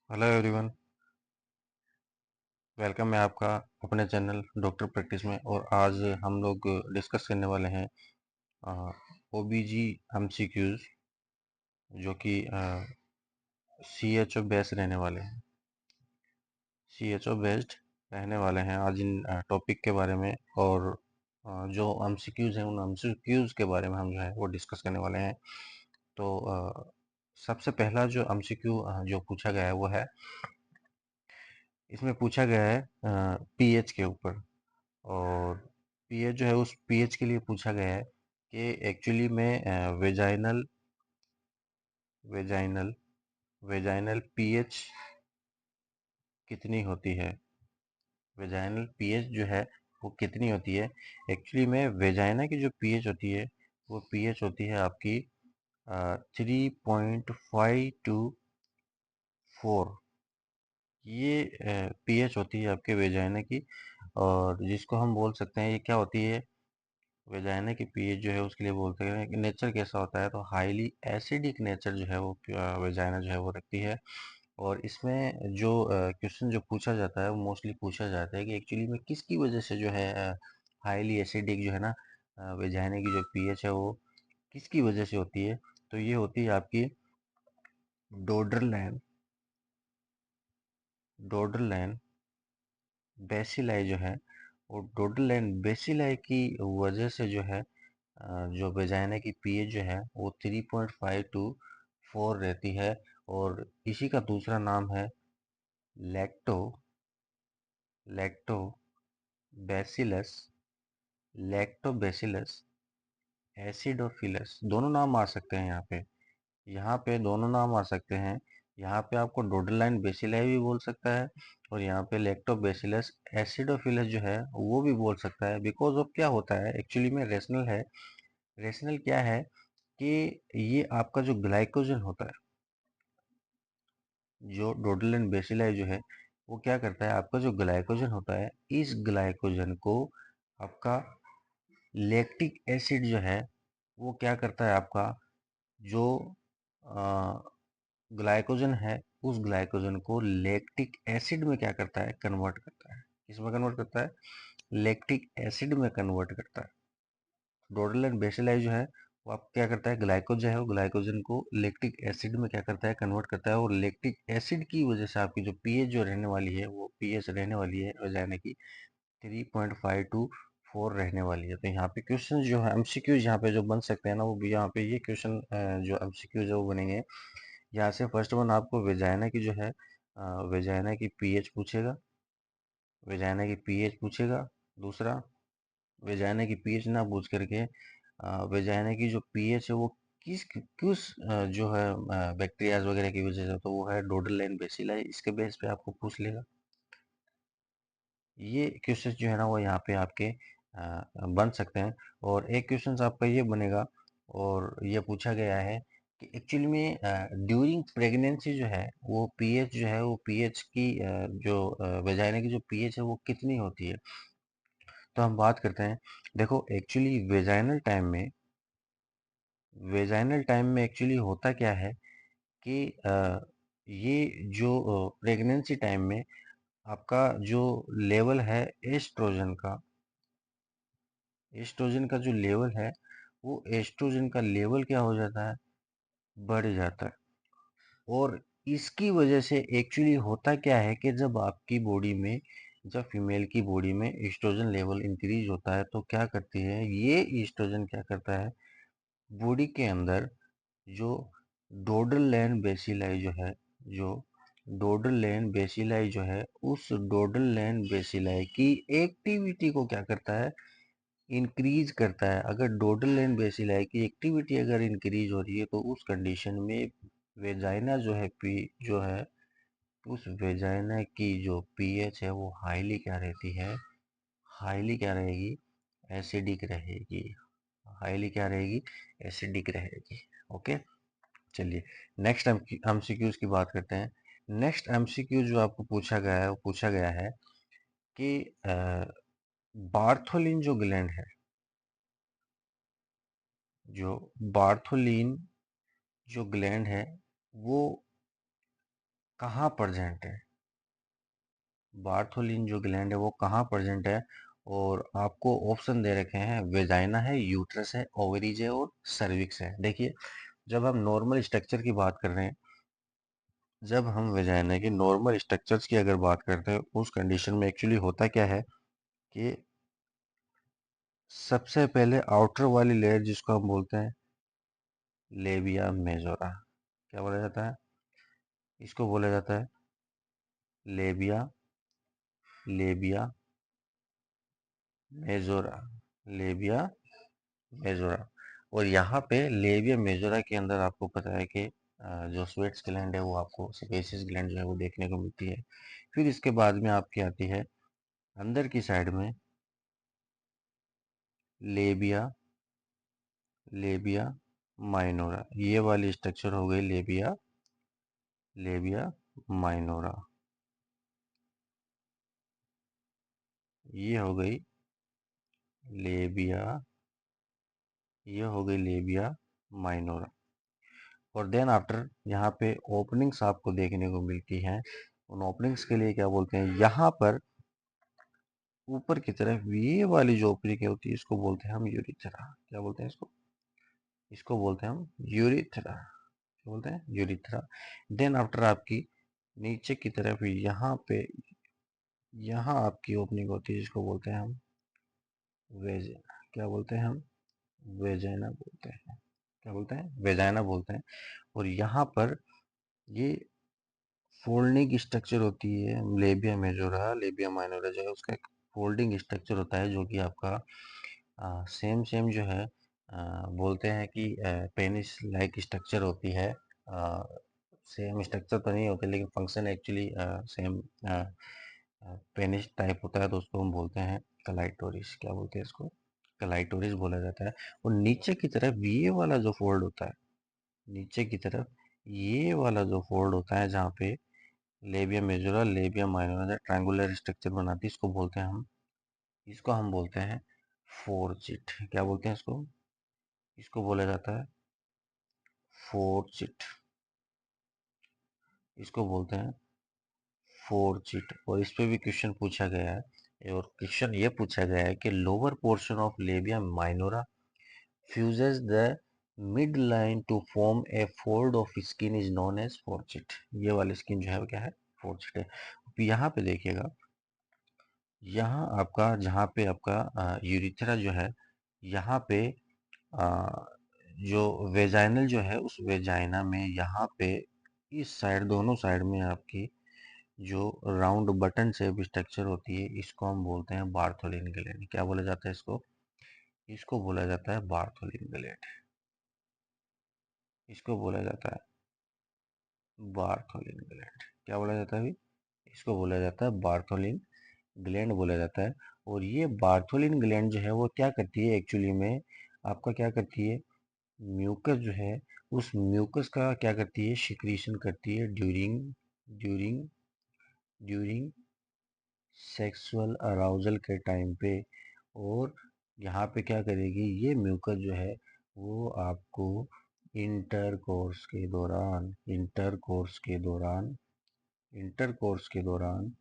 Hello everyone. Welcome है आपका अपने चैनल डॉक्टर प्रैक्टिस में। और आज हम लोग डिस्कस करने वाले हैं ओबीजी एमसीक्यूज जो कि सीएचओ बेस्ड रहने वाले हैं। सीएचओ बेस्ड रहने वाले हैं आज इन टॉपिक के बारे में। और जो एमसीक्यूज हैं उन एमसीक्यूज के बारे में हम जो है वो डिस्कस करने वाले हैं। तो सबसे पहला जो एमसीक्यू जो पूछा गया है वो है, इसमें पूछा गया है पीएच के ऊपर। और पीएच जो है उस पीएच के लिए पूछा गया है कि एक्चुअली में वेजाइनल वेजाइनल वेजाइनल पीएच कितनी होती है। वेजाइनल पीएच जो है वो कितनी होती है। एक्चुअली में वेजाइना की जो पीएच होती है वो पीएच होती है आपकी 3.5 to 4। ये पीएच होती है आपके वेजाइना की। और जिसको हम बोल सकते हैं ये क्या होती है, वेजाइना की पीएच जो है उसके लिए बोलते हैं कि नेचर कैसा होता है, तो हाईली एसिडिक नेचर जो है वो वेजाइना जो है वो रखती है। और इसमें जो क्वेश्चन जो पूछा जाता है वो मोस्टली पूछा जाता है कि एक्चुअली में किसकी वजह से जो है हाईली एसिडिक जो है ना वेजाइना की जो पीएच है वो किसकी वजह से होती है। तो ये होती है आपकी डोडरलैंड डोडरलैंड बेसिलाई जो है वो डोडरलैंड बेसिलाई की वजह से जो है जो वेजाइना की पीएच जो है वो 3.5 to 4 रहती है। और इसी का दूसरा नाम है lacto lacto bacillus lactobacillus acidophilus. दोनों नाम आ सकते हैं यहाँ पे दोनों नाम आ सकते हैं। यहाँ पे आपको डोडरलाइन बेसिलाई भी बोल सकता है और यहाँ पे लैक्टोबैसिलस एसिडोफिलस जो है वो भी बोल सकता है। बिकॉज ऑफ क्या होता है एक्चुअली में रेशनल है। रेशनल क्या है कि ये आपका जो ग्लाइकोजन होता है, जो डोडलन बेसिलाई जो है वो क्या करता है, आपका जो ग्लाइकोजन होता है इस ग्लाइकोजन को आपका लैक्टिक एसिड जो है वो क्या करता है, आपका जो ग्लाइकोजन है उस ग्लाइकोजन को लैक्टिक एसिड में क्या करता है, कन्वर्ट करता है। किसमें कन्वर्ट करता है, लैक्टिक एसिड में कन्वर्ट करता है। डोडलन बेसिलाई जो है वो आप क्या करता है, ग्लाइकोजन है वो ग्लाइकोजन को लैक्टिक एसिड में क्या करता है, कन्वर्ट करता है। और लैक्टिक एसिड की वजह से आपकी जो पीएच जो रहने वाली है वो पीएच रहने वाली है वजाना की 3.5 to 4 रहने वाली है। तो यहाँ पे क्वेश्चन जो है एमसीक्यूज यहाँ पे जो बन सकते हैं ना वो भी यहाँ पे ये क्वेश्चन जो एमसीक्यूज है वो बनेंगे। यहाँ से फर्स्ट वन आपको वेजाइना की जो है वेजाइना की पीएच पूछेगा, वेजाइना की पीएच पूछेगा। दूसरा, वेजाइना की पीएच ना पूछ करके वेजाइना की जो पीएच है वो किस जो है बैक्टीरियाज वगैरह की वजह से, तो वो है डोडरलाइन बेसिलाई, इसके बेस पे आपको पूछ लेगा। ये क्वेश्चन जो है ना वो यहाँ पे आपके बन सकते हैं। और एक क्वेश्चन आपका ये बनेगा और ये पूछा गया है कि एक्चुअली में ड्यूरिंग प्रेगनेंसी जो है वो पीएच जो है वो पीएच की जो वेजाइना की जो पीएच है वो कितनी होती है। तो हम बात करते हैं, देखो एक्चुअली वेजाइनल टाइम में एक्चुअली होता क्या है कि ये जो प्रेगनेंसी टाइम में आपका जो लेवल है एस्ट्रोजन का, एस्ट्रोजन का जो लेवल है वो एस्ट्रोजन का लेवल क्या हो जाता है, बढ़ जाता है। और इसकी वजह से एक्चुअली होता क्या है कि जब आपकी बॉडी में, जब फीमेल की बॉडी में एस्ट्रोजन लेवल इंक्रीज होता है तो क्या करती है ये एस्ट्रोजन, क्या करता है बॉडी के अंदर जो डोडरलैंड बेसिलाई जो है, जो डोडरलैंड बेसिलाई जो है उस डोडरलैंड बेसिलाई की एक्टिविटी को क्या करता है, इंक्रीज करता है। अगर डोडरलैंड बेसिलाई की एक्टिविटी अगर इंक्रीज हो रही है तो उस कंडीशन में वेजाइना जो है पी जो है उस वेजाइना की जो पीएच है वो हाईली क्या रहती है, हाईली क्या रहेगी, एसिडिक रहेगी। हाईली क्या रहेगी, एसिडिक रहेगी। ओके, चलिए नेक्स्ट एमसीक्यूज की बात करते हैं। नेक्स्ट एमसीक्यू जो आपको पूछा गया है वो पूछा गया है कि बार्थोलिन जो ग्लैंड है, जो बार्थोलिन जो ग्लैंड है वो कहाँ प्रेजेंट है, बार्थोलिन जो ग्लैंड है वो कहाँ प्रेजेंट है, और आपको ऑप्शन दे रखे हैं, वेजाइना है, यूट्रस है, ओवरीज है और सर्विक्स है। देखिए, जब हम नॉर्मल स्ट्रक्चर की बात कर रहे हैं, जब हम वेजाइना के नॉर्मल स्ट्रक्चर्स की अगर बात करते हैं, उस कंडीशन में एक्चुअली होता क्या है कि सबसे पहले आउटर वाली लेयर जिसको हम बोलते हैं लेबिया मेजोरा, क्या बोला जाता है, इसको बोला जाता है लेबिया, लेबिया मेजोरा, लेबिया मेजोरा। और यहाँ पे लेबिया मेजोरा के अंदर आपको पता है कि जो स्वेट्स ग्लैंड है वो आपको सेबेसियस ग्लैंड जो है वो देखने को मिलती है। फिर इसके बाद में आपकी आती है अंदर की साइड में लेबिया, लेबिया माइनोरा, ये वाली स्ट्रक्चर हो गई लेबिया, लेबिया माइनोरा, ये हो गई लेबिया, ये हो गई लेबिया माइनोरा। और देन आफ्टर यहाँ पे ओपनिंग्स आपको देखने को मिलती हैं। उन ओपनिंग्स के लिए क्या बोलते हैं, यहाँ पर ऊपर की तरफ ये वाली जो ओपनिंग होती है इसको बोलते हैं हम यूरिथ्रा। क्या बोलते हैं इसको, इसको बोलते हैं हम यूरिथ्रा। क्या बोलते हैं, यूरिथ्रा। देन आफ्टर आपकी नीचे की तरफ यहाँ पे, यहाँ आपकी ओपनिंग होती है जिसको बोलते हैं हम वेजिना। क्या बोलते हैं हम, वेजाइना बोलते हैं। क्या बोलते हैं, वेजाइना बोलते हैं। और यहाँ पर ये फोल्डिंग स्ट्रक्चर होती है, लेबिया मेजोरा, लेबिया माइनोरा जो है उसका एक फोल्डिंग स्ट्रक्चर होता है, जो कि आपका सेम सेम जो है बोलते हैं कि पेनिस लाइक स्ट्रक्चर होती है। सेम स्ट्रक्चर तो नहीं होती, लेकिन function actually same penis type होता है, तो उसको हम बोलते हैं कलाइटोरिस। क्या बोलते हैं इसको, कलाइटोरिस बोला जाता है। और नीचे की तरफ ये वाला जो फोल्ड होता है, नीचे की तरफ ये वाला जो फोल्ड होता है जहाँ पे labia majora, labia minora triangular structure बनाती है, इसको हम बोलते हैं फोर्चिट। क्या बोलते हैं इसको, इसको बोला जाता है फोर्चिट, इसको बोलते हैं फोर्चिट। और इस पे भी क्वेश्चन पूछा गया है, और क्वेश्चन ये पूछा गया है कि lower portion of labia minora fuses the midline to form a fold of skin is known as forchit। ये वाली स्किन जो है वो क्या है, फोर्चिट है। यहाँ पे देखिएगा, यहाँ आपका जहाँ पे आपका यूरिथ्रा जो है, यहाँ पे आ, जो वेजाइनल जो है उस वेजाइना में यहाँ पे इस साइड, दोनों साइड में आपकी जो राउंड बटन शेप स्ट्रक्चर होती है, इसको हम बोलते हैं बार्थोलिन ग्लैंड। क्या बोला जाता है इसको, इसको बोला जाता है बार्थोलिन ग्लैंड, इसको बोला जाता है बार्थोलिन ग्लैंड। क्या बोला जाता है अभी, इसको बोला जाता है बार्थोलिन ग्लैंड बोला जाता है। और ये बार्थोलिन ग्लैंड जो है वो क्या करती है एक्चुअली में, आपका क्या करती है, म्यूकस जो है उस म्यूकस का क्या करती है, सिक्रीशन करती है during during during sexual arousal के टाइम पे। और यहाँ पे क्या करेगी ये म्यूकस जो है, वो आपको इंटरकोर्स के दौरान, इंटरकोर्स के दौरान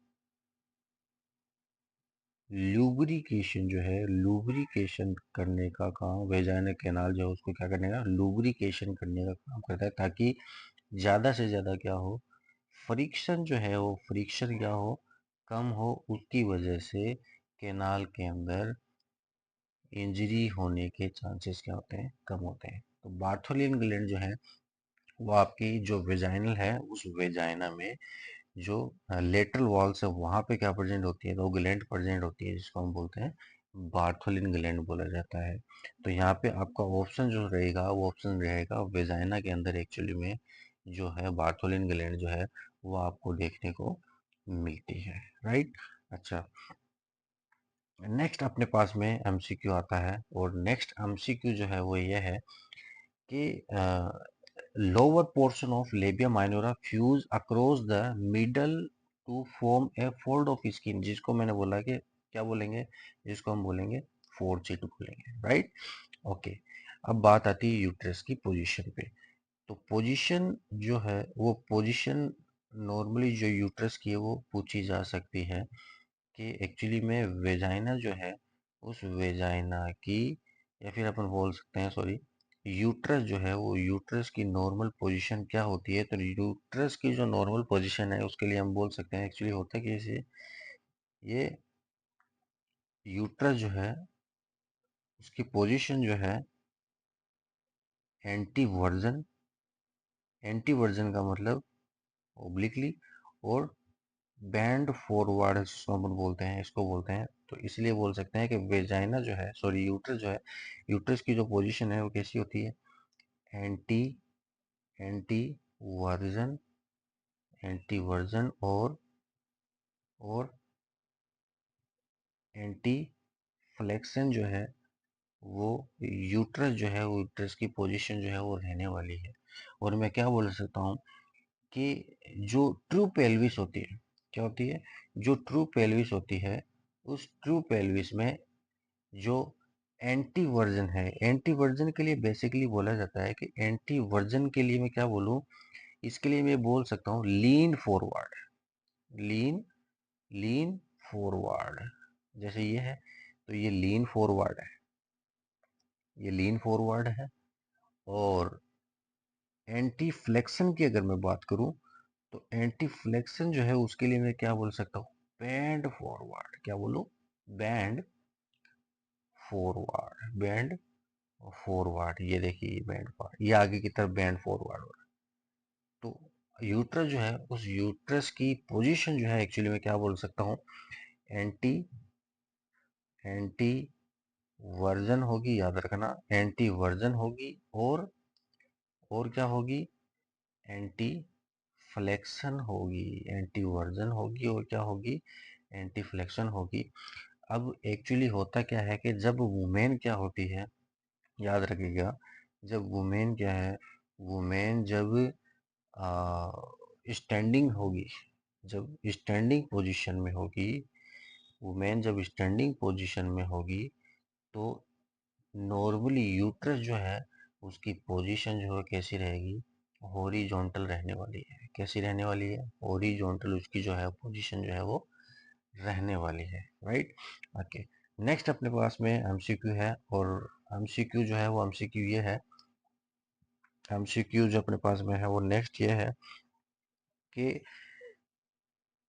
लुब्रिकेशन जो है, लुब्रिकेशन करने का काम, वेजाइनल कैनाल जो है उसको क्या करने का, लुब्रिकेशन करने का काम करता है, ताकि ज़्यादा से ज़्यादा क्या हो, फ्रिक्शन जो है वो फ्रिक्शन क्या हो, कम हो। उसकी वजह से कैनाल के अंदर इंजरी होने के चांसेस क्या होते हैं, कम होते हैं। तो बार्थोलिन ग्लैंड जो है वो आपकी जो वेजाइनल है उस वेजाइना में जो लेटरल वॉल्स है वहाँ पे क्या प्रेजेंट होती है, तो ग्लैंड प्रेजेंट होती है, जिसको हम बोलते हैं बार्थोलिन ग्लैंड बोला जाता है। तो यहाँ पे आपका ऑप्शन जो रहेगा वो ऑप्शन रहेगा वेजाइना के अंदर एक्चुअली में जो है बार्थोलिन ग्लैंड जो है वो आपको देखने को मिलती है, राइट। अच्छा, नेक्स्ट अपने पास में एमसीक्यू आता है, और नेक्स्ट एमसीक्यू जो है वो ये है कि lower portion of labia minora fuse across the middle to form a fold of skin, जिसको मैंने बोला कि क्या बोलेंगे, जिसको हम बोलेंगे फोर्चिट बोलेंगे, राइट। ओके, अब बात आती है यूट्रस की पोजीशन पे। तो पोजीशन जो है वो पोजीशन नॉर्मली जो यूट्रस की है वो पूछी जा सकती है कि एक्चुअली में वेजाइना जो है, उस वेजाइना की, या फिर अपन बोल सकते हैं, सॉरी, यूट्रस जो है वो यूट्रस की नॉर्मल पोजीशन क्या होती है। तो यूट्रस की जो नॉर्मल पोजीशन है उसके लिए हम बोल सकते हैं, एक्चुअली होता है कि ये यूट्रस जो है उसकी पोजीशन जो है एंटी वर्जन, एंटी वर्जन का मतलब ओब्लिकली, और बैंड फॉरवर्ड इसको अपन बोलते हैं, इसको बोलते हैं। तो इसलिए बोल सकते हैं कि वेजाइना जो है, सॉरी यूट्रस जो है, यूट्रस की जो पोजीशन है वो कैसी होती है, anti anti version, anti version और एंटी फ्लेक्शन जो है वो यूट्रस जो है, वो यूट्रस की पोजीशन जो है वो रहने वाली है। और मैं क्या बोल सकता हूँ कि जो ट्रू पेल्विस होती है, क्या होती है, जो ट्रू पेल्विस होती है, उस ट्रू पेल्विस में जो एंटी वर्जन है, एंटी वर्जन के लिए बेसिकली बोला जाता है कि एंटी वर्जन के लिए मैं क्या बोलूं, इसके लिए मैं बोल सकता हूँ लीन फॉरवर्ड, लीन लीन फॉरवर्ड। जैसे ये है, तो ये लीन फॉरवर्ड है, ये लीन फॉरवर्ड है। और एंटी फ्लेक्शन की अगर मैं बात करूं, तो एंटी फ्लेक्शन जो है उसके लिए मैं क्या बोल सकता हूँ, बैंड फॉरवर्ड। क्या बोलूं, बैंड फॉरवर्ड, बैंड फॉरवर्ड। ये देखिए बैंड फॉरवर्ड, ये आगे की तरफ बैंड फॉरवर्ड हो रहा है। तो यूट्रस जो है, उस यूट्रस की पोजीशन जो है एक्चुअली मैं क्या बोल सकता हूँ, एंटी एंटी वर्जन होगी, याद रखना, एंटी वर्जन होगी। और क्या होगी, एंटी फ्लेक्शन होगी, एंटी वर्जन होगी, और क्या होगी, एंटी फ्लेक्शन होगी। अब एक्चुअली होता क्या है कि जब वुमेन क्या होती है, याद रखिएगा, जब वुमेन क्या है, वुमेन जब स्टैंडिंग होगी, जब स्टैंडिंग पोजीशन में होगी, वुमेन जब स्टैंडिंग पोजीशन में होगी, तो नॉर्मली यूट्रस जो है उसकी पोजीशन जो है कैसी रहेगी, हॉरिजॉन्टल रहने वाली है। कैसी रहने वाली है, हॉरिजॉन्टल उसकी जो है पोजीशन जो है वो रहने वाली है, राइट। ओके, नेक्स्ट अपने पास में एमसीक्यू है, और एमसीक्यू जो है वो एमसीक्यू ये है, एमसीक्यू जो अपने पास में है वो नेक्स्ट ये है कि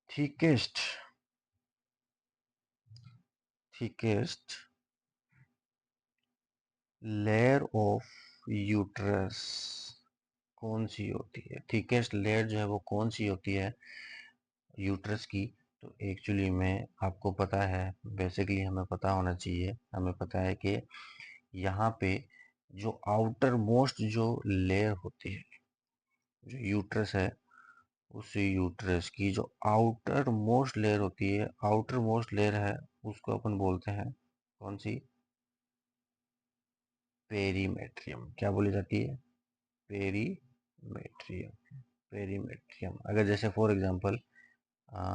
thickest thickest layer of uterus कौन सी होती है, थिकेस्ट लेयर जो है वो कौन सी होती है यूट्रस की। तो एक्चुअली में आपको पता है, बेसिकली हमें पता होना चाहिए, हमें पता है कि यहाँ पे जो आउटर मोस्ट जो लेयर होती है, जो यूट्रस है, उस यूट्रस की जो आउटर मोस्ट लेयर होती है, आउटर मोस्ट लेयर है, उसको अपन बोलते हैं कौन सी, पेरीमेट्रियम। क्या बोली जाती है, पेरीमेट्रियम, पेरीमेट्रियम। अगर जैसे फॉर एग्जांपल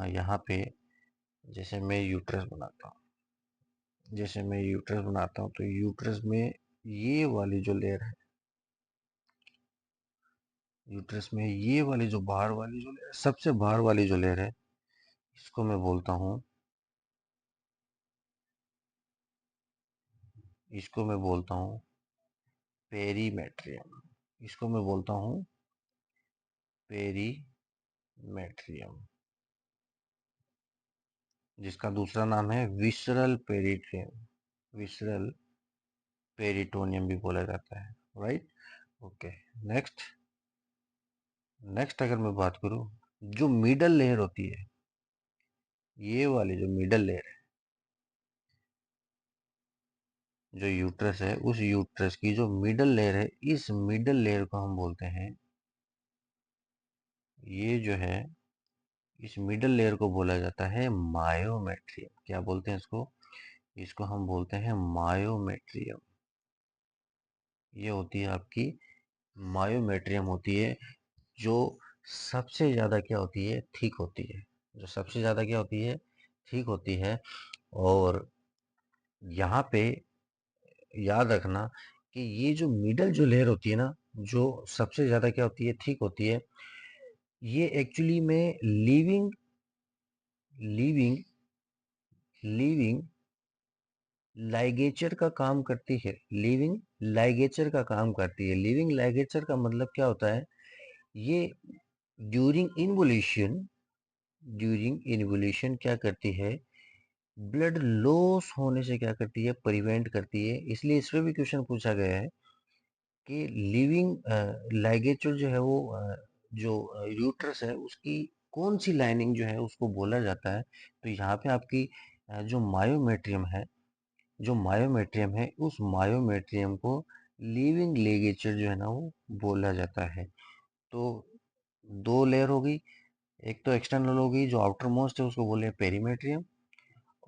यहाँ पे जैसे मैं यूट्रस बनाता हूँ, जैसे मैं यूट्रस बनाता हूँ, तो यूट्रस में ये वाली जो लेयर है, यूट्रस में ये वाली जो बाहर वाली जो लेयर, सबसे बाहर वाली जो लेयर है, इसको मैं बोलता हूँ, इसको मैं बोलता हूँ पेरीमेट्रियम, इसको मैं बोलता हूँ पेरीमेट्रियम, जिसका दूसरा नाम है विसरल पेरिट्रियम, विसरल पेरिटोनियम भी बोला जाता है, राइट। ओके, नेक्स्ट, नेक्स्ट अगर मैं बात करूं, जो मिडल लेयर होती है, ये वाली जो मिडल लेयर है, जो यूट्रस है, उस यूट्रस की जो मिडल लेयर है, इस मिडल लेयर को हम बोलते हैं, ये जो है, इस मिडल लेयर को बोला जाता है मायोमेट्रियम। क्या बोलते हैं इसको, इसको हम बोलते हैं मायोमेट्रियम। ये होती है आपकी मायोमेट्रियम होती है, जो सबसे ज़्यादा क्या होती है, ठीक होती है, जो सबसे ज़्यादा क्या होती है, ठीक होती है। और यहाँ पे याद रखना कि ये जो मिडल जो लेयर होती है ना, जो सबसे ज़्यादा क्या होती है, ठीक होती है, ये एक्चुअली में लिविंग लिविंग लिविंग लाइगेचर का काम करती है। लिविंग लाइगेचर का काम करती है। लिविंग लाइगेचर का मतलब क्या होता है? ये ड्यूरिंग इन्वोल्यूशन क्या करती है? ब्लड लॉस होने से क्या करती है? प्रिवेंट करती है। इसलिए इस पे भी क्वेश्चन पूछा गया है कि लिविंग लाइगेचर जो है वो जो यूट्रस है उसकी कौन सी लाइनिंग जो है उसको बोला जाता है? तो यहाँ पे आपकी जो मायोमेट्रियम है, उस मायोमेट्रियम को लिविंग लिगेचर जो है ना वो बोला जाता है। तो दो लेयर हो गई, एक तो एक्सटर्नल हो गई, जो आउटर मोस्ट है उसको बोले हैं पेरीमेट्रियम,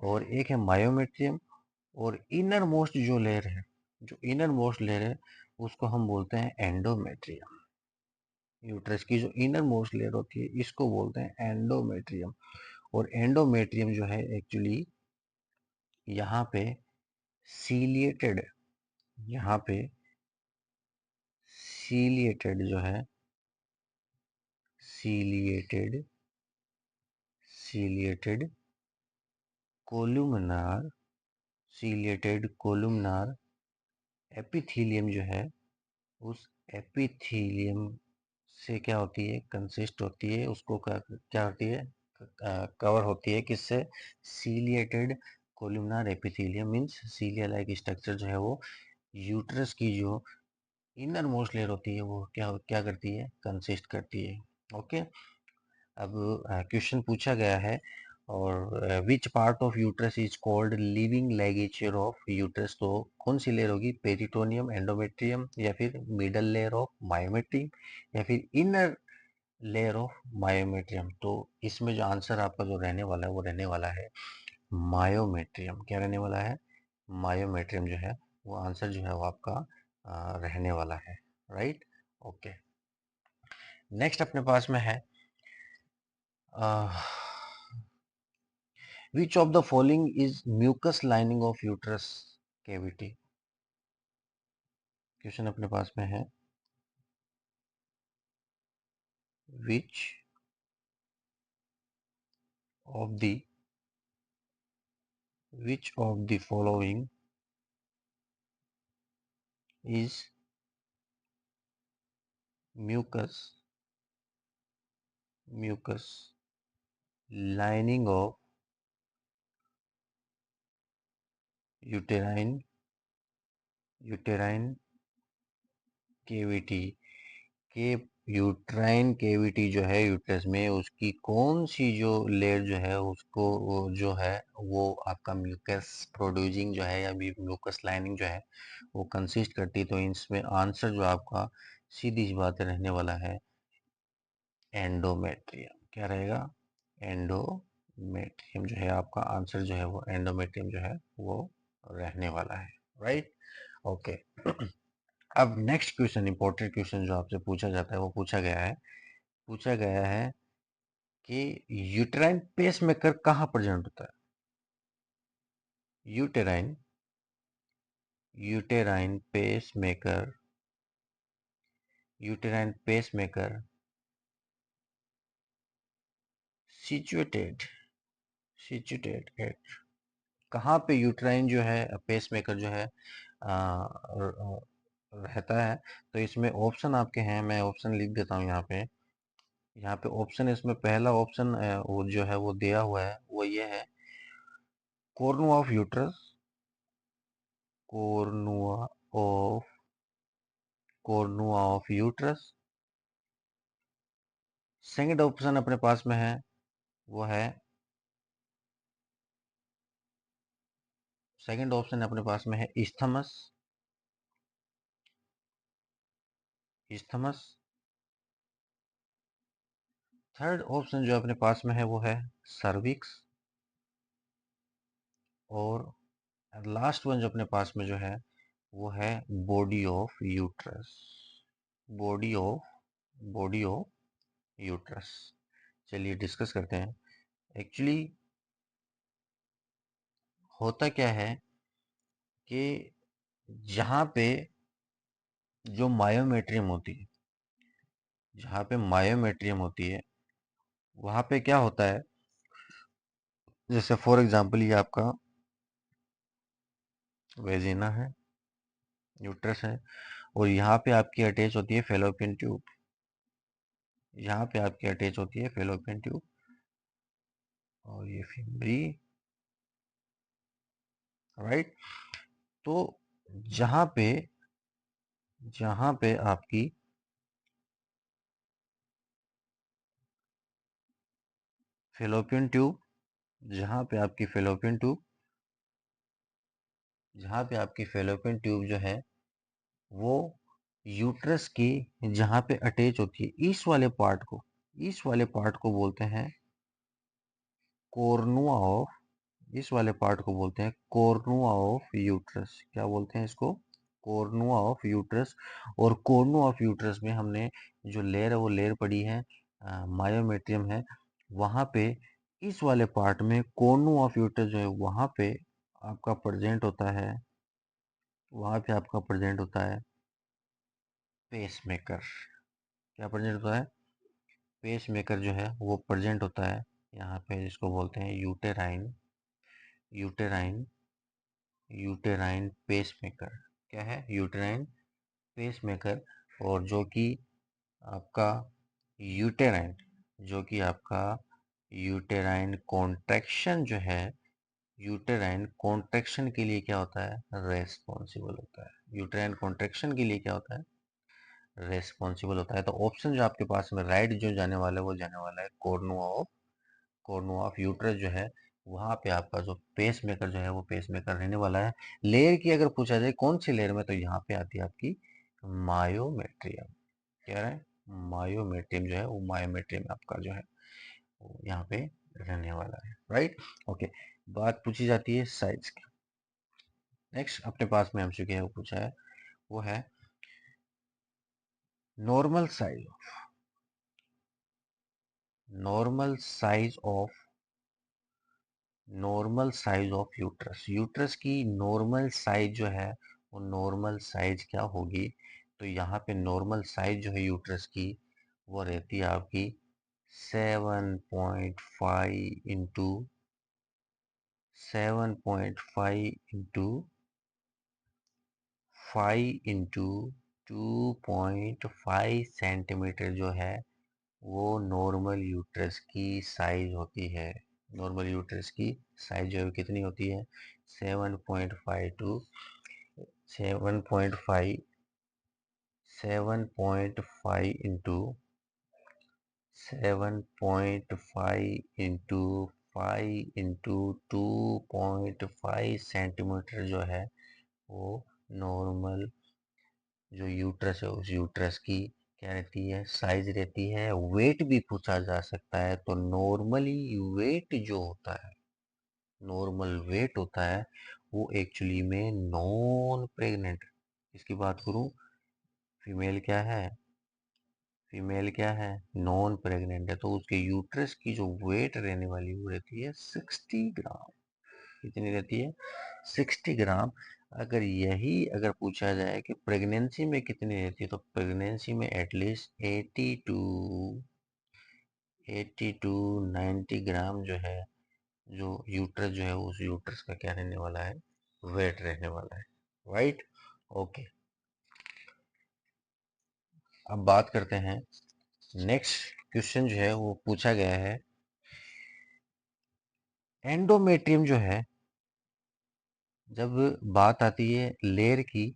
और एक है मायोमेट्रियम। और इनर मोस्ट जो लेयर है, उसको हम बोलते हैं एंडोमेट्रियम। यूट्रस की जो इनर मोस्ट लेयर होती है इसको बोलते हैं एंडोमेट्रियम। और एंडोमेट्रियम जो है एक्चुअली यहाँ पे सीलिएटेड, यहाँ पे सीलिएटेड जो है, ciliated ciliated columnar ciliated columnar epithelium जो है, उस एपिथीलियम से क्या होती है? कंसिस्ट होती है। उसको क्या होती है? कवर होती है किससे? Ciliated columnar epithelium means cilia like structure जो है वो यूट्रस की जो इनर मोस्ट लेयर होती है वो क्या क्या करती है? कंसिस्ट करती है। ओके। अब क्वेश्चन पूछा गया है, और which part of uterus is called living ligature of uterus? तो कौन सी लेयर होगी? पेरिटोनियम, एंडोमेट्रियम, या फिर मिडल लेयर ऑफ मायोमेट्रियम, या फिर इनर लेयर ऑफ मायोमेट्रियम? तो इसमें जो आंसर आपका जो रहने वाला है वो रहने वाला है मायोमेट्रियम। क्या रहने वाला है? मायोमेट्रियम जो है वो आंसर जो है वो आपका रहने वाला है। राइट। ओके। नेक्स्ट अपने पास में है which of the following is mucus lining of uterus cavity? Question अपने पास में है which of the following is mucus lining of uterine cavity? के यूट्राइन केविटी जो है यूट्रस में, उसकी कौन सी जो लेयर जो है उसको वो जो है वो आपका म्यूकस प्रोड्यूसिंग जो है या म्यूकस लाइनिंग जो है वो कंसिस्ट करती है? तो इसमें आंसर जो आपका सीधी सी बात रहने वाला है एंडोमेट्रियम। क्या रहेगा? एंडोमेट्रियम जो है आपका आंसर जो है वो एंडोमेट्रियम जो है वो रहने वाला है। राइट। ओके। अब नेक्स्ट क्वेश्चन, इंपॉर्टेंट क्वेश्चन जो आपसे पूछा जाता है वो पूछा गया है कि यूटेराइन पेसमेकर कहाँ प्रेजेंट होता है? Uterine uterine pacemaker uterine pacemaker situated situated at कहाँ पे यूटेराइन जो है पेसमेकर जो है रहता है? तो इसमें ऑप्शन आपके हैं, मैं ऑप्शन लिख देता हूँ यहाँ पे। ऑप्शन, इसमें पहला ऑप्शन वो जो है वो दिया हुआ है वो ये है, कॉर्नुआ of uterus, कॉर्नुआ of uterus. Second option अपने पास में है वो है सेकंड ऑप्शन अपने पास में है इस्थमस। इस्थमस। थर्ड ऑप्शन जो अपने पास में है वो है सर्विक्स। और लास्ट वन जो अपने पास में जो है वो है body of uterus. Body of uterus. चलिए डिस्कस करते हैं। एक्चुअली होता क्या है कि जहाँ पे जो मायोमेट्रियम होती है, जहाँ पे मायोमेट्रियम होती है वहाँ पे क्या होता है, जैसे फॉर एग्जांपल ये आपका वेजिना है, यूट्रस है, और यहाँ पे आपकी अटैच होती है फेलोपियन ट्यूब। यहाँ पे आपकी अटैच होती है फेलोपियन ट्यूब, और ये फिम्बरी, राइट। तो जहाँ पे जहाँ पे आपकी फेलोपियन ट्यूब जहाँ पे आपकी फेलोपियन ट्यूब जहाँ पे आपकी फेलोपियन ट्यूब जो है वो यूट्रस की जहाँ पे अटैच होती है, इस वाले पार्ट को बोलते हैं कोर्नुआ ऑफ इस वाले पार्ट को बोलते हैं कोर्नुआ ऑफ यूट्रस। क्या बोलते हैं इसको? कोर्नुआ ऑफ यूट्रस। और कोर्नुआ ऑफ यूट्रस में हमने जो लेयर है वो लेयर पड़ी है मायोमेट्रियम है। वहाँ पे इस वाले पार्ट में कोर्नुआ ऑफ यूट्रस जो है वहाँ पे आपका प्रेजेंट होता है, वहाँ पे आपका प्रेजेंट होता है पेसमेकर। क्या प्रेजेंट होता है? पेसमेकर जो है वो प्रेजेंट होता है यहाँ पे, जिसको बोलते हैं यूटेराइन यूटेराइन यूटेराइन पेसमेकर। क्या है? Uterine pacemaker. और आपका यूटेराइन जो कि आपका यूटेराइन कॉन्ट्रैक्शन जो है, यूटेराइन कॉन्ट्रैक्शन के लिए क्या होता है? रेस्पॉन्सिबल होता है। यूटेराइन कॉन्ट्रैक्शन के लिए क्या होता है? रेस्पॉन्सिबल होता है। तो ऑप्शन जो आपके पास में राइट जो जाने वाला है वो जाने वाला है कोर्नुआ ऑफ यूट्रस जो है वहां पे आपका जो पेस मेकर जो है वो पेस मेकर रहने वाला है। लेयर की अगर पूछा जाए कौन सी लेयर में, तो यहाँ पे आती है आपकी मायोमेट्रियम। कह रहे हैं मायोमेट्रियम जो है वो मायोमेट्रियम आपका जो है वो यहाँ पे रहने वाला है, राइट। ओके, बात पूछी जाती है साइज की। नेक्स्ट अपने पास में एमसीक्यू है वो पूछा है, वो है normal size normal size of normal size of uterus. Uterus की नॉर्मल साइज जो है वो नॉर्मल साइज क्या होगी? तो यहाँ पे नॉर्मल साइज जो है यूट्रस की वो रहती है आपकी 7.5 इंटू 2.5 जो है वो नॉर्मल यूट्रस की साइज होती है। नॉर्मल यूट्रस की साइज जो है कितनी होती है? 7.5 7.5 इंटू 2.5 जो है वो नॉर्मल जो यूट्रस है उस यूट्रस की क्या रहती है? साइज रहती है। वेट भी पूछा जा सकता है, तो नॉर्मली वेट जो होता है, नॉर्मल वेट होता है वो एक्चुअली में नॉन प्रेग्नेंट, इसकी बात करूं, फीमेल क्या है? फीमेल क्या है? नॉन प्रेग्नेंट है, तो उसके यूट्रस की जो वेट रहने वाली वो रहती है 60 ग्राम। कितनी रहती है? 60 ग्राम। अगर पूछा जाए कि प्रेगनेंसी में कितनी रहती है, तो प्रेगनेंसी में एटलीस्ट 80 टू 90 ग्राम जो है, जो यूट्रस जो है उस यूट्रस का क्या रहने वाला है? वेट रहने वाला है, राइट। ओके, अब बात करते हैं, नेक्स्ट क्वेश्चन जो है वो पूछा गया है, एंडोमेट्रियम जो है, जब बात आती है लेयर की,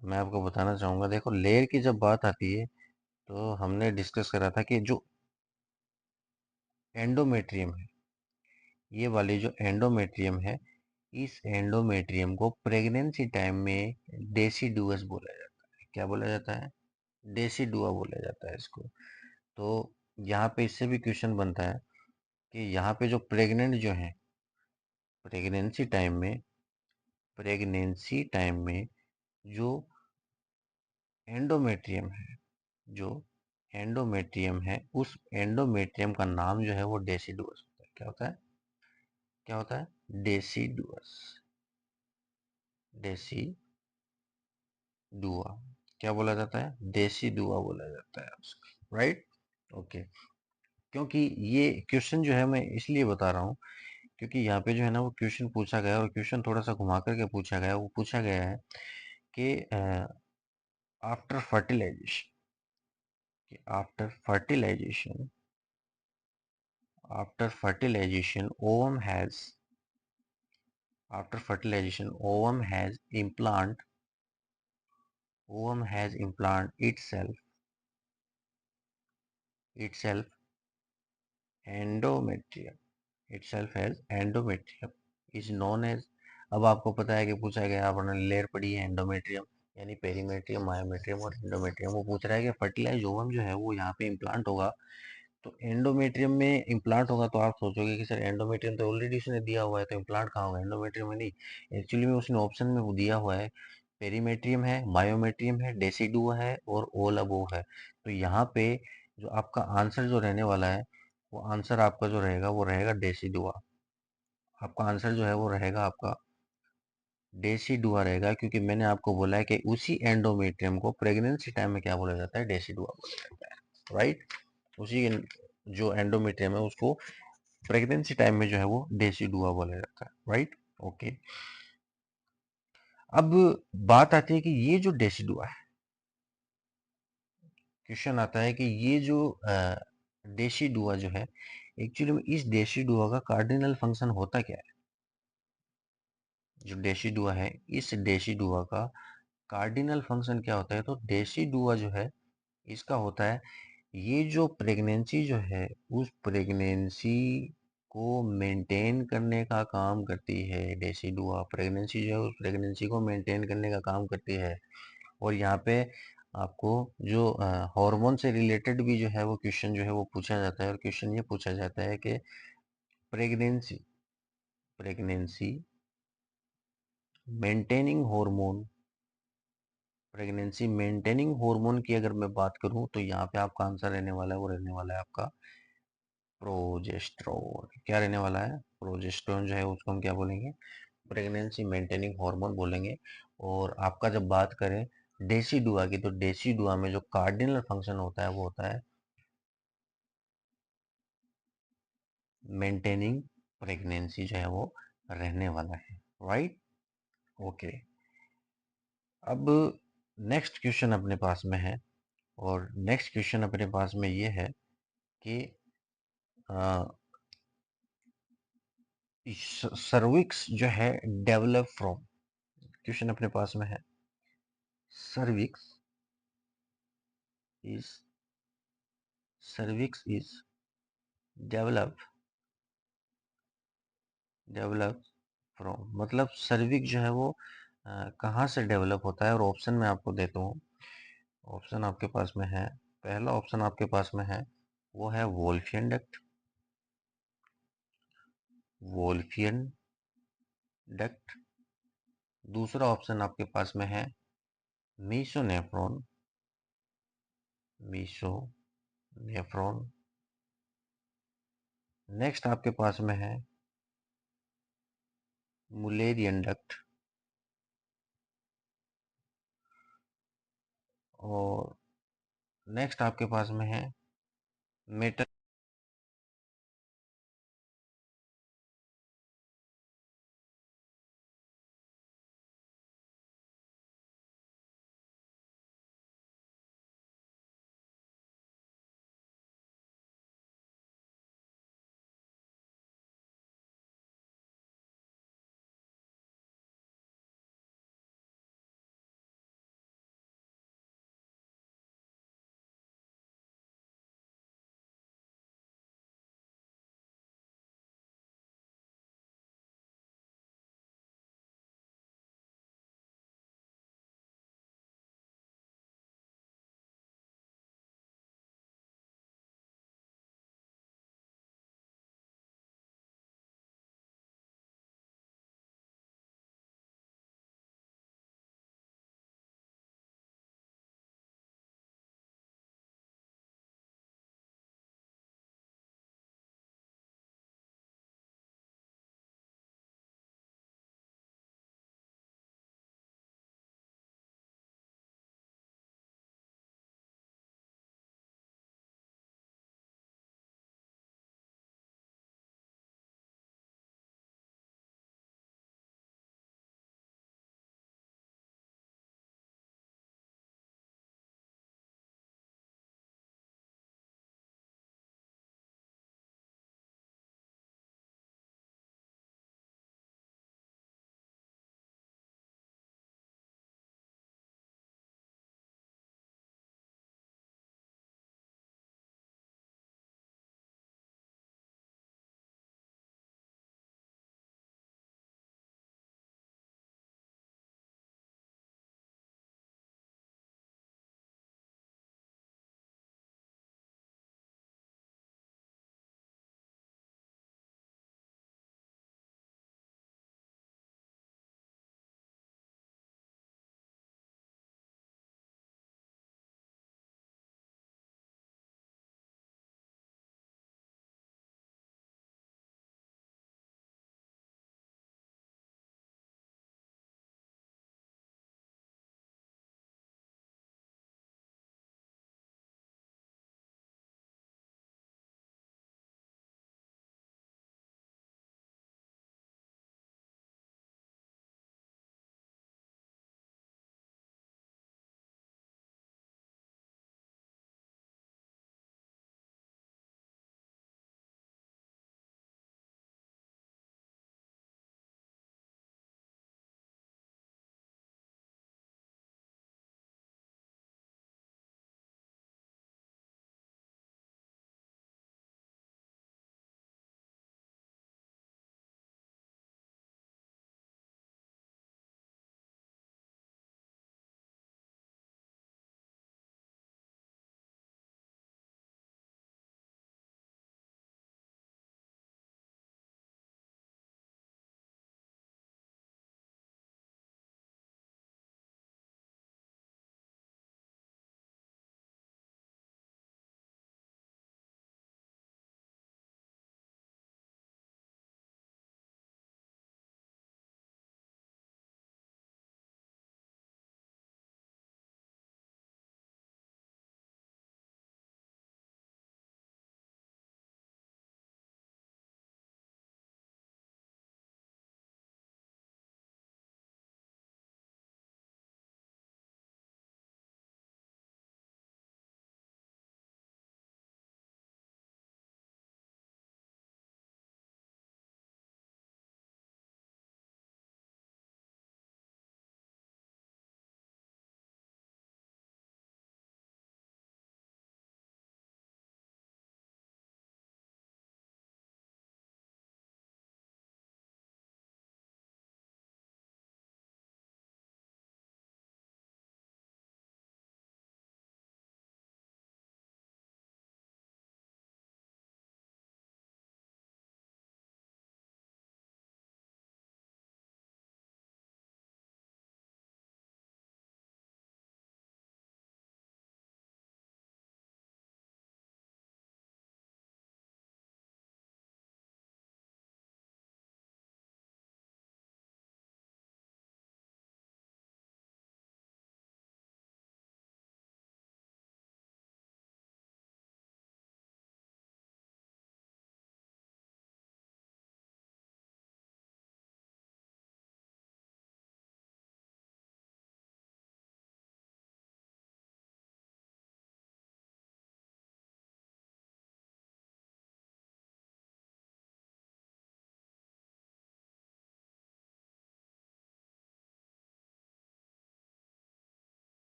मैं आपको बताना चाहूंगा, देखो लेयर की जब बात आती है तो हमने डिस्कस करा था कि जो एंडोमेट्रियम है, ये वाली जो एंडोमेट्रियम है, इस एंडोमेट्रियम को प्रेगनेंसी टाइम में डेसिडुअस बोला जाता है। क्या बोला जाता है? डेसिडुआ बोला जाता है इसको। तो यहाँ पे इससे भी क्वेश्चन बनता है कि यहाँ पे जो प्रेग्नेंट जो है, प्रेगनेंसी टाइम में प्रेगनेंसी टाइम में जो एंडोमेट्रियम है जो एंडोमेट्रियम है उस एंडोमेट्रियम का नाम जो है वो डेसिडुअस होता है। क्या होता है? क्या होता है? डेसिडुअस। डेसिडुआ। क्या बोला जाता है? डेसिडुआ बोला जाता है उसको। राइट। ओके। क्योंकि ये क्वेश्चन जो है मैं इसलिए बता रहा हूँ क्योंकि यहाँ पे जो है ना वो क्वेश्चन पूछा गया, और क्वेश्चन थोड़ा सा घुमा करके पूछा गया। वो पूछा गया है कि after fertilisation, after fertilisation, after fertilisation ovum has, after fertilization ovum has implant itself endometrium, itself has endometrium is known as। अब आपको पता है कि पूछा गया, आपने लेयर पढ़ी है एंडोमेट्रियम, यानी पेरीमेट्रियम, मायोमेट्रियम और एंडोमेट्रियम। वो पूछ रहा है कि फर्टिलाइज ओवम जो है वो यहाँ पे इम्प्लांट होगा, तो एंडोमेट्रियम में इम्प्लांट होगा। तो आप सोचोगे कि सर एंडोमेट्रियम तो ऑलरेडी उसने दिया हुआ है, तो इम्प्लांट कहाँ होगा, एंडोमेट्रियम में नहीं। एक्चुअली में उसने ऑप्शन में वो दिया हुआ है, पेरीमेट्रियम है, मायोमेट्रियम है, डेसिडुआ है और ओल अबोव है। तो यहाँ पे जो आपका आंसर जो रहने वाला है, वो आंसर आपका जो रहेगा वो रहेगा डेसिडुआ। आपका आंसर जो है वो रहेगा आपका डेसिडुआ रहेगा, क्योंकि मैंने आपको बोला है कि उसी एंडोमेट्रियम को प्रेगनेंसी टाइम में क्या बोला जाता है, डेसिडुआ बोला जाता है, राइट। उसी जो एंडोमेट्रियम है उसको प्रेगनेंसी टाइम में जो है वो डेसिडुआ बोला जाता है, राइट। ओके। अब बात आती है कि ये जो डेसिडुआ है, क्वेश्चन आता है कि ये जो डेसिडुआ जो है, एक्चुअली में इस डेसिडुआ का कार्डिनल फंक्शन होता क्या है। जो डेसिडुआ है, इस डेसिडुआ का कार्डिनल फंक्शन क्या होता है, तो डेसिडुआ जो है इसका होता है, ये जो प्रेगनेंसी जो है उस प्रेगनेंसी को मेंटेन करने का काम करती है। डेसिडुआ प्रेगनेंसी जो है उस प्रेगनेंसी को मेंटेन करने का काम करती है। और यहाँ पे आपको जो हार्मोन से रिलेटेड भी जो है वो क्वेश्चन जो है वो पूछा जाता है, और क्वेश्चन ये पूछा जाता है कि pregnancy pregnancy maintaining hormone, pregnancy maintaining hormone की अगर मैं बात करूं तो यहाँ पे आपका आंसर रहने वाला है, वो रहने वाला है आपका प्रोजेस्टेरोन। क्या रहने वाला है, प्रोजेस्टेरोन जो है उसको हम क्या बोलेंगे, प्रेगनेंसी मेंटेनिंग हार्मोन बोलेंगे। और आपका जब बात करें डेसिडुआ की, तो डेसिडुआ में जो कार्डिनल फंक्शन होता है वो होता है मेंटेनिंग प्रेगनेंसी जो है वो रहने वाला है, राइट। ओके। अब नेक्स्ट क्वेश्चन अपने पास में है, और नेक्स्ट क्वेश्चन अपने पास में ये है कि सर्विक्स जो है डेवलप फ्रॉम, क्वेश्चन अपने पास में है, cervix is cervix is develop develop from, मतलब सर्विक्स जो है वो कहाँ से डेवलप होता है। और ऑप्शन में आपको देता हूँ, ऑप्शन आपके पास में है, पहला ऑप्शन आपके पास में है वो है वोल्फियन डक्ट, वोल्फियन डक्ट। दूसरा ऑप्शन आपके पास में है मीसोनेफ्रॉन, मीसोनेफ्रॉन। नेक्स्ट आपके पास में है मुलेरियन डक्ट, और नेक्स्ट आपके पास में है मेटल